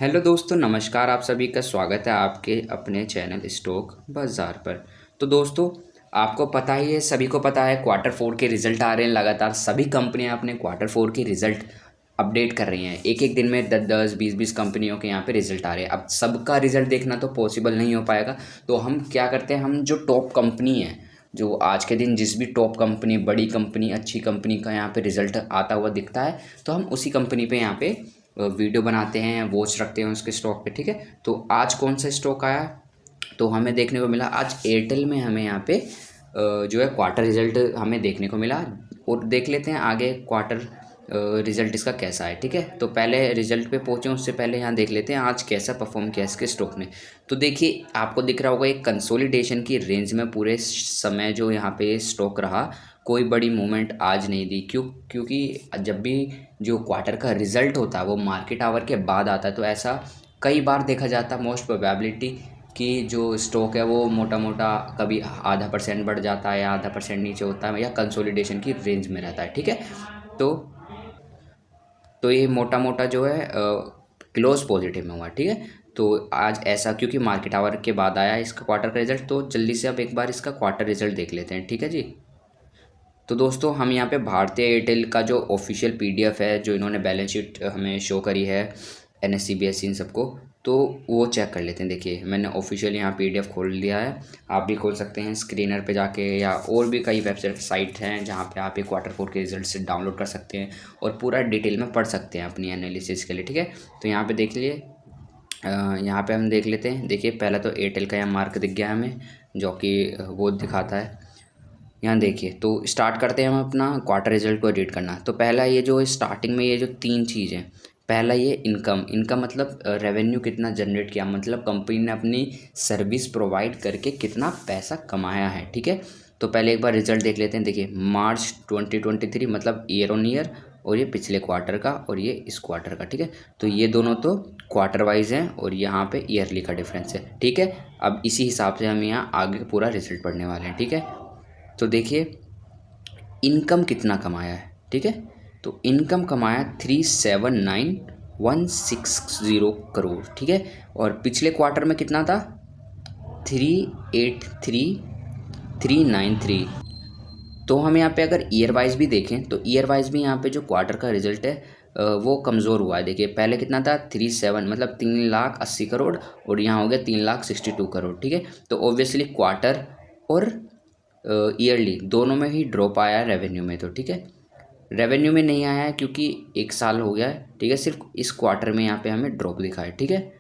Hello दोस्तों, नमस्कार। आप सभी का स्वागत है आपके अपने चैनल स्टॉक बाज़ार पर। तो दोस्तों, आपको पता ही है, सभी को पता है, क्वार्टर फोर के रिज़ल्ट आ रहे हैं। लगातार सभी कंपनियां अपने क्वार्टर फोर के रिज़ल्ट अपडेट कर रही हैं। एक एक दिन में 10-10, 20-20 कंपनियों के यहाँ पे रिज़ल्ट आ रहे हैं। अब सबका रिज़ल्ट देखना तो पॉसिबल नहीं हो पाएगा, तो हम क्या करते हैं, हम जो टॉप कंपनी है, जो आज के दिन जिस भी टॉप कंपनी, बड़ी कंपनी, अच्छी कंपनी का यहाँ पे रिज़ल्ट आता हुआ दिखता है, तो हम उसी कंपनी पे यहाँ पे वीडियो बनाते हैं, वॉच रखते हैं उसके स्टॉक पे। ठीक है, तो आज कौन सा स्टॉक आया, तो हमें देखने को मिला आज एयरटेल में हमें यहाँ पे जो है क्वार्टर रिजल्ट हमें देखने को मिला। और देख लेते हैं आगे क्वार्टर रिजल्ट इसका कैसा है। ठीक है, तो पहले रिजल्ट पे पहुँचे उससे पहले यहाँ देख लेते हैं आज कैसा परफॉर्म किया इसके स्टॉक ने। तो देखिए, आपको दिख रहा होगा एक कंसोलिडेशन की रेंज में पूरे समय जो यहाँ पे स्टॉक रहा, कोई बड़ी मूवमेंट आज नहीं दी। क्योंकि जब भी जो क्वार्टर का रिजल्ट होता है वो मार्केट आवर के बाद आता है, तो ऐसा कई बार देखा जाता है, मोस्ट प्रोबेबिलिटी कि जो स्टॉक है वो मोटा मोटा कभी आधा परसेंट बढ़ जाता है या आधा परसेंट नीचे होता है या कंसोलिडेशन की रेंज में रहता है। ठीक है, तो ये मोटा मोटा जो है क्लोज पॉजिटिव में हुआ। ठीक है, तो आज ऐसा क्योंकि मार्केट आवर के बाद आया इसका क्वार्टर का रिजल्ट, तो जल्दी से अब एक बार इसका क्वार्टर रिजल्ट देख लेते हैं। ठीक है जी, तो दोस्तों हम यहाँ पे भारतीय एयरटेल का जो ऑफिशियल पीडीएफ है, जो इन्होंने बैलेंस शीट हमें शो करी है, एनएससी बीएससी इन सबको, तो वो चेक कर लेते हैं। देखिए, मैंने ऑफिशियल यहाँ पीडीएफ खोल लिया है, आप भी खोल सकते हैं स्क्रीनर पे जाके, या और भी कई वेबसाइट साइट हैं जहाँ पे आप ये क्वार्टर फोर के रिजल्ट से डाउनलोड कर सकते हैं और पूरा डिटेल में पढ़ सकते हैं अपनी एनालिसिस के लिए। ठीक है, तो यहाँ पे देख लिए, यहाँ पे हम देख लेते हैं। देखिए, पहला तो एयरटेल का यहाँ मार्क दिख गया हमें, जो कि वो दिखाता है। यहाँ देखिए, तो स्टार्ट करते हैं हम अपना क्वार्टर रिजल्ट को एडिट करना। तो पहला ये जो स्टार्टिंग में ये जो तीन चीज़ हैं, पहला ये इनकम मतलब रेवेन्यू कितना जनरेट किया, मतलब कंपनी ने अपनी सर्विस प्रोवाइड करके कितना पैसा कमाया है। ठीक है, तो पहले एक बार रिजल्ट देख लेते हैं। देखिए, मार्च 2023 मतलब ईयर ऑन ईयर, और ये पिछले क्वार्टर का और ये इस क्वार्टर का। ठीक है, तो ये दोनों तो क्वार्टर वाइज हैं और यहाँ पे ईयरली का डिफरेंस है। ठीक है, अब इसी हिसाब से हम यहाँ आगे पूरा रिजल्ट पढ़ने वाले हैं। ठीक है, तो देखिए इनकम कितना कमाया है। ठीक है, तो इनकम कमाया 379,160 करोड़। ठीक है, और पिछले क्वार्टर में कितना था, 383,393। तो हम यहाँ पे अगर ईयर वाइज भी देखें तो ईयर वाइज भी यहाँ पे जो क्वार्टर का रिजल्ट है वो कमज़ोर हुआ है। देखिए, पहले कितना था, 37 मतलब 3,80,000 करोड़, और यहाँ हो गया 3,62,000 करोड़। ठीक है, तो ऑब्वियसली क्वार्टर और ईयरली दोनों में ही ड्रॉप आया है रेवेन्यू में। तो ठीक है, रेवेन्यू में नहीं आया है क्योंकि एक साल हो गया है। ठीक है, सिर्फ इस क्वार्टर में यहाँ पे हमें ड्रॉप दिखा है। ठीक है,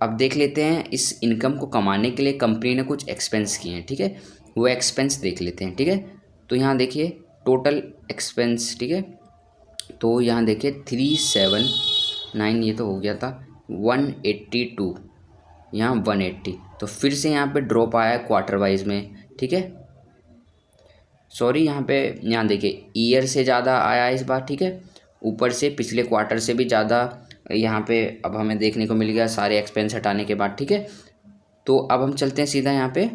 अब देख लेते हैं इस इनकम को कमाने के लिए कंपनी ने कुछ एक्सपेंस किए हैं। ठीक है, वो एक्सपेंस देख लेते हैं। ठीक है, तो यहाँ देखिए टोटल एक्सपेंस। ठीक है, तो यहाँ देखिए 379, ये तो हो गया था 182, यहाँ 180, तो फिर से यहाँ पे ड्रॉप आया है क्वार्टर वाइज में। ठीक है, सॉरी, यहाँ देखिए ईयर से ज़्यादा आया है इस बार। ठीक है, ऊपर से पिछले क्वार्टर से भी ज़्यादा यहाँ पे अब हमें देखने को मिल गया सारे एक्सपेंस हटाने के बाद। ठीक है, तो अब हम चलते हैं सीधा यहाँ पे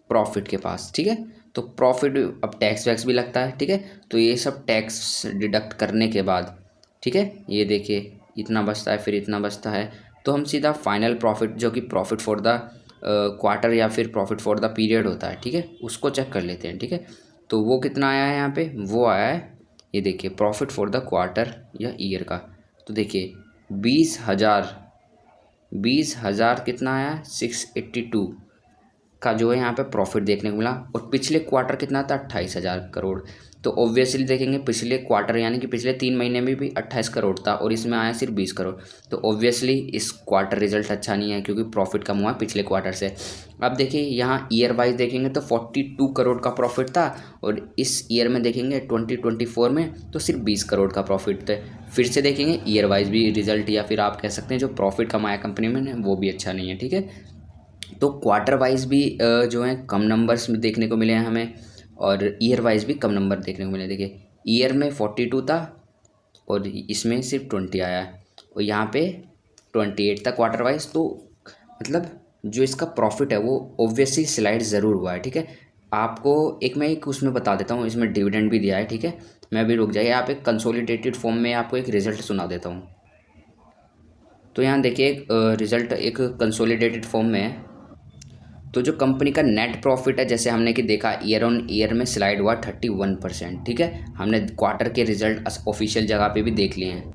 प्रॉफिट के पास। ठीक है, तो प्रॉफिट, अब टैक्स वैक्स भी लगता है। ठीक है, तो ये सब टैक्स डिडक्ट करने के बाद, ठीक है, ये देखिए इतना बचता है, फिर इतना बचता है, तो हम सीधा फाइनल प्रॉफिट, जो कि प्रॉफिट फॉर द क्वार्टर या फिर प्रॉफिट फॉर द पीरियड होता है, ठीक है, उसको चेक कर लेते हैं। ठीक है, तो वो कितना आया है यहाँ पे, वो आया है, ये देखिए प्रॉफिट फॉर द क्वार्टर या ईयर का। तो देखिए 20,000 कितना आया, 682 का जो है यहाँ पे प्रॉफिट देखने को मिला। और पिछले क्वार्टर कितना था, 28,000 करोड़। तो ऑब्वियसली देखेंगे पिछले क्वार्टर यानी कि पिछले 3 महीने में भी 28 करोड़ था और इसमें आया सिर्फ 20 करोड़। तो ऑब्वियसली इस क्वार्टर रिजल्ट अच्छा नहीं है क्योंकि प्रॉफिट कम हुआ पिछले क्वार्टर से। अब देखिए यहाँ ईयर वाइज देखेंगे तो 42 करोड़ का प्रॉफिट था, और इस ईयर में देखेंगे 2024 में तो सिर्फ 20 करोड़ का प्रॉफिट थे। फिर से देखेंगे ईयर वाइज भी रिजल्ट, या फिर आप कह सकते हैं जो प्रॉफिट कमाया कंपनी में वो भी अच्छा नहीं है। ठीक है, तो क्वार्टर वाइज भी जो है कम नंबर्स में देखने को मिले हैं हमें, और ईयर वाइज भी कम नंबर देखने को मिले। देखिए ईयर में 42 था और इसमें सिर्फ 20 आया है, और यहाँ पे 28 था क्वार्टर वाइज। तो मतलब जो इसका प्रॉफिट है वो ऑब्वियसली स्लाइड ज़रूर हुआ है। ठीक है, आपको मैं एक उसमें बता देता हूँ, इसमें डिविडेंड भी दिया है। ठीक है, मैं भी रुक जाइए, आप एक कंसोलिडेटेड फॉर्म में आपको एक रिजल्ट सुना देता हूँ। तो यहाँ देखिए एक रिज़ल्ट एक कंसोलिडेटेड फॉर्म में है। तो जो कंपनी का नेट प्रॉफिट है, जैसे हमने कि देखा ईयर ऑन ईयर में स्लाइड हुआ 31%। ठीक है, हमने क्वार्टर के रिजल्ट ऑफिशियल जगह पे भी देख लिए हैं।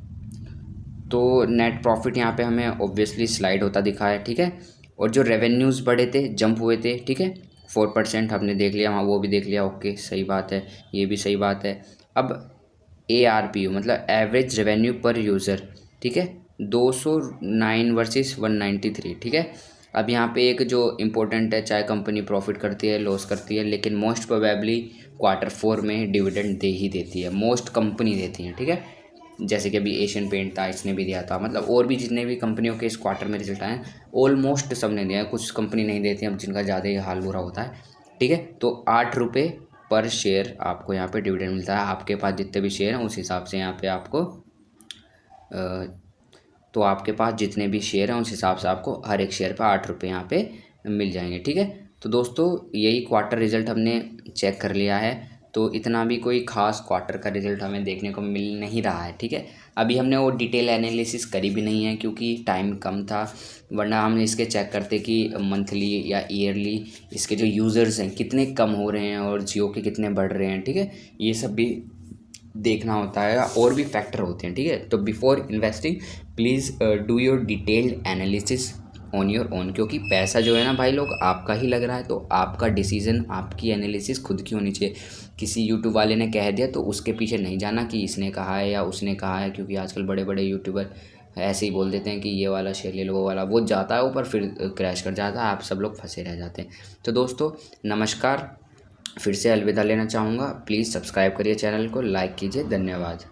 तो नेट प्रॉफिट यहाँ पे हमें ऑब्वियसली स्लाइड होता दिखा है। ठीक है, और जो रेवेन्यूज़ बढ़े थे, जंप हुए थे। ठीक है, 4% हमने देख लिया वहाँ, वो भी देख लिया। ओके, सही बात है, ये भी सही बात है। अब ARPU मतलब एवरेज रेवेन्यू पर यूज़र। ठीक है, 209 वर्सेस 193। ठीक है, अब यहाँ पे एक जो इम्पोर्टेंट है, चाहे कंपनी प्रॉफिट करती है लॉस करती है, लेकिन मोस्ट प्रोबेबली Q4 में डिविडेंड दे ही देती है। मोस्ट कंपनी देती हैं। ठीक है, जैसे कि अभी एशियन पेंट था, इसने भी दिया था। मतलब और भी जितने भी कंपनियों के इस क्वार्टर में रिजल्ट आए ऑलमोस्ट सब ने दिया है। कुछ कंपनी नहीं देती हैं, अब जिनका ज़्यादा ही हाल बुरा होता है। ठीक है, तो 8 रुपये पर शेयर आपको यहाँ पे डिविडेंड मिलता है। आपके पास जितने भी शेयर हैं उस हिसाब से यहाँ पे आपको तो आपके पास जितने भी शेयर हैं उस हिसाब से आपको हर एक शेयर पर 8 रुपये यहाँ पे मिल जाएंगे। ठीक है, तो दोस्तों यही क्वार्टर रिजल्ट हमने चेक कर लिया है। तो इतना भी कोई ख़ास क्वार्टर का रिजल्ट हमें देखने को मिल नहीं रहा है। ठीक है, अभी हमने वो डिटेल एनालिसिस करी भी नहीं है क्योंकि टाइम कम था, वरना हम इसके चेक करते कि मंथली या ईयरली इसके जो यूज़र्स हैं कितने कम हो रहे हैं और जियो के कितने बढ़ रहे हैं। ठीक है, ये सब भी देखना होता है और भी फैक्टर होते हैं। ठीक है, तो before investing please do your detailed analysis on your own, क्योंकि पैसा जो है ना भाई लोग आपका ही लग रहा है, तो आपका डिसीजन, आपकी एनालिसिस खुद की होनी चाहिए। किसी यूट्यूब वाले ने कह दिया तो उसके पीछे नहीं जाना कि इसने कहा है या उसने कहा है, क्योंकि आजकल बड़े बड़े यूट्यूबर ऐसे ही बोल देते हैं कि ये वाला शेयर ले लो, वो वाला, वो जाता है ऊपर फिर क्रैश कर जाता है, आप सब लोग फंसे रह जाते हैं। तो दोस्तों नमस्कार, फिर से अलविदा लेना चाहूँगा। प्लीज़ सब्सक्राइब करिए चैनल को, लाइक कीजिए। धन्यवाद।